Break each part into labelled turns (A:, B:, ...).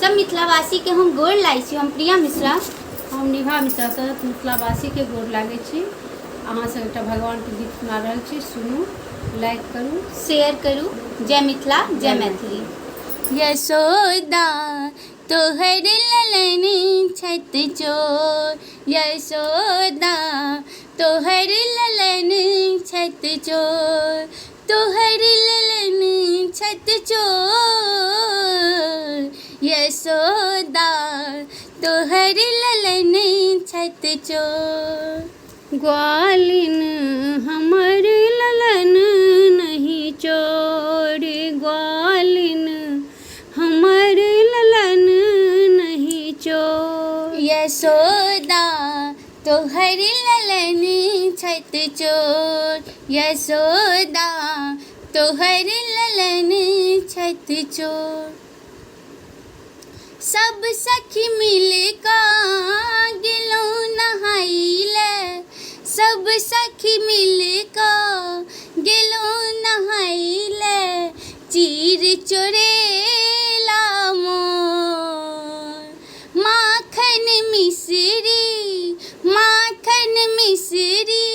A: सब मिथिलावासी के हम गोर लागै छी। हम प्रिया मिश्रा, हम निभा मिश्रा सब मिथिलावासी के गोर लागै छी। अहाँ सब एकटा भगवान के गीत सुना रहल छी, सुनू, लाइक करू, शेयर करू। जय मिथिला, जय मैथिली। यशोदा तोहर ललन छत चोर, यशोदा तोहर ललन छत चोर, तोहर ललन छत चोर, यशोदा तोहर ललन छत चोर। ग्वालिन हमर ललन नहीं चोर, ग्वालिन हमर ललन नहीं चोर, यशोदा तोहर ललन छत चोर, यशोदा तोहर ललन छत चोर। सब सखी मिल का गेलो नहाइले, सब सखी मिल का गेलो नहाइले, चीर चोरेला मोर। माखन मिश्री, माखन मिश्री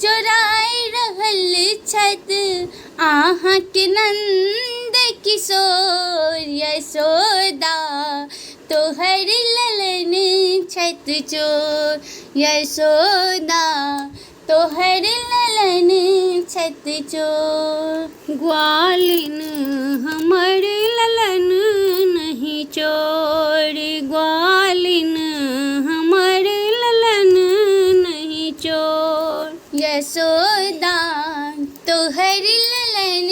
A: चोराय रहल छत अहाँ के नंद किशोर, यशोदा तोहर ललन छत चोर, यशोदा तोहर ललन छत चोर। ग्वालिन हमर ललन नहीं चोर, ग्वालिन हमर ललन नहीं चोर, यशोदा तोहर ललन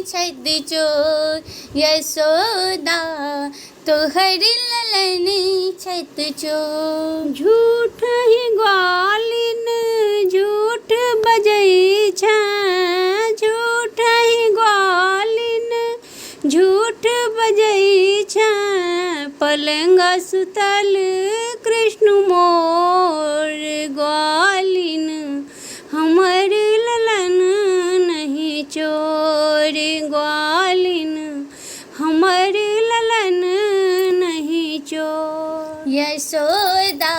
A: छत चोर, यशोदा तोहर ललन छत चोर। झूठ ही ग्वालिन झूठ बजै छै, झूठ ही ग्वालिन झूठ बजै छै, पलंग सुतल कृष्ण मोर, ग्वालिन हमर ललन नहीं चोर, ग्वालिन हमर ललन नहीं चोर, यशोदा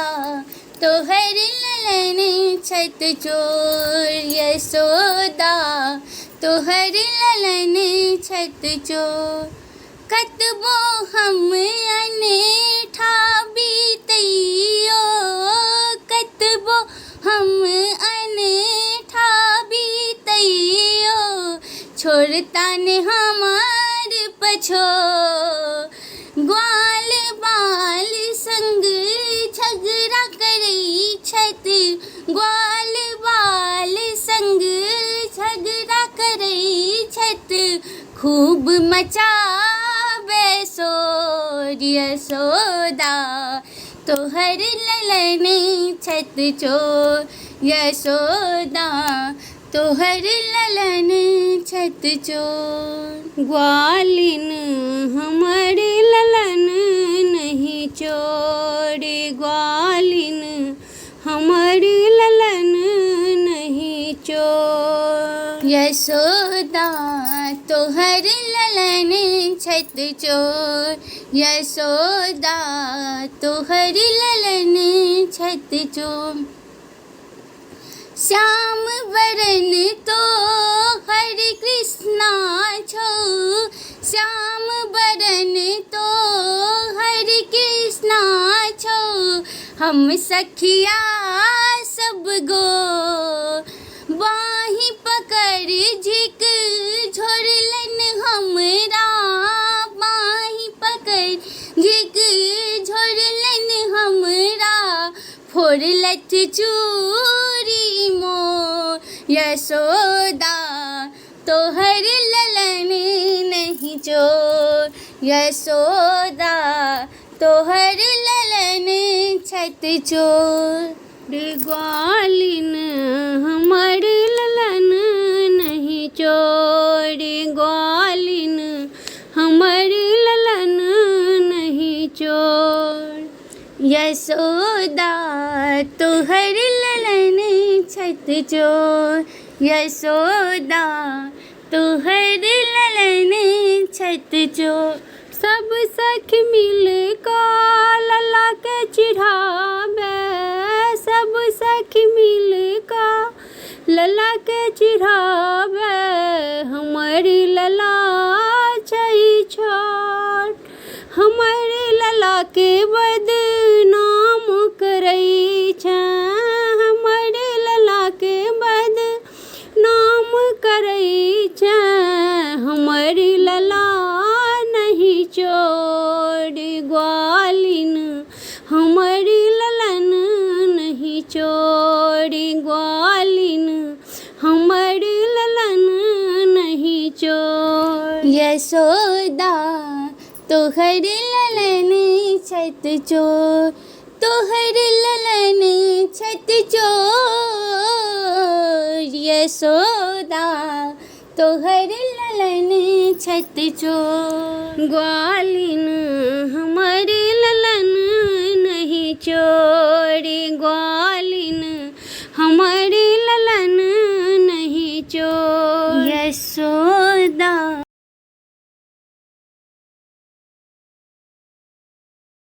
A: तोहर ललन छत चोर, यशोदा तोहर ललन छत चोर। कतबो हम अनेठा बीतैयो, कतबो हम अनेठा बीतैयो, छोड़ता ने हमार पछो। ग्वाल बाल संग झगड़ा करै छत, ग्वाल बाल संग झगड़ा करै छत, खूब मचाबे शोर, यशोदा तोहर ललन छत चोर, यशोदा तोहर ललन छत चोर। ग्वालिन हमर ललन नहीं चोर, ग्वालिन हमर ललन नहीं चोर, यशोदा तोहर ललन छत चोर, यशोदा तोहर ललन छत चोर। श्याम वरण तो हरे कृष्णा छो, श्याम वरण तो हरे कृष्णा छो, हम सखिया सब गो बाही पकड़ झिक झोरलन हमरा, बाही पकड़ झिक झोरलन हमरा, फोड़लथ चूरी मोर, यशोदा तोहर ललन नहीं चोर, यशोदा तोहर ललन छत चोर। ग्वालिन हमर ललन नहीं चोर, ग्वालिन हमर ललन नहीं चोर, यशोदा तोहर ललन छत चोर, यशोदा तोहर ललन छत चोर। सब सखी सखी मिल का लला के चिढ़ावे, सब सखी मिल का लला के चिढ़ावे, हमारी लला छै छोट, हमारी लला के बदनाम करई छै, हमारी लला के बदनाम करई छै, हमारी लला नहीं चोर ग्वालिन, हमारी ललन नहीं चोर ग्वालिन, हमारी ललन नहीं चोर। यशोदा तोहर ललन छत चोर, तोहर ललन छत चोर, यशोदा तोहर ललन छत चोर, ग्वालिन हमारी ललन नहीं चोर।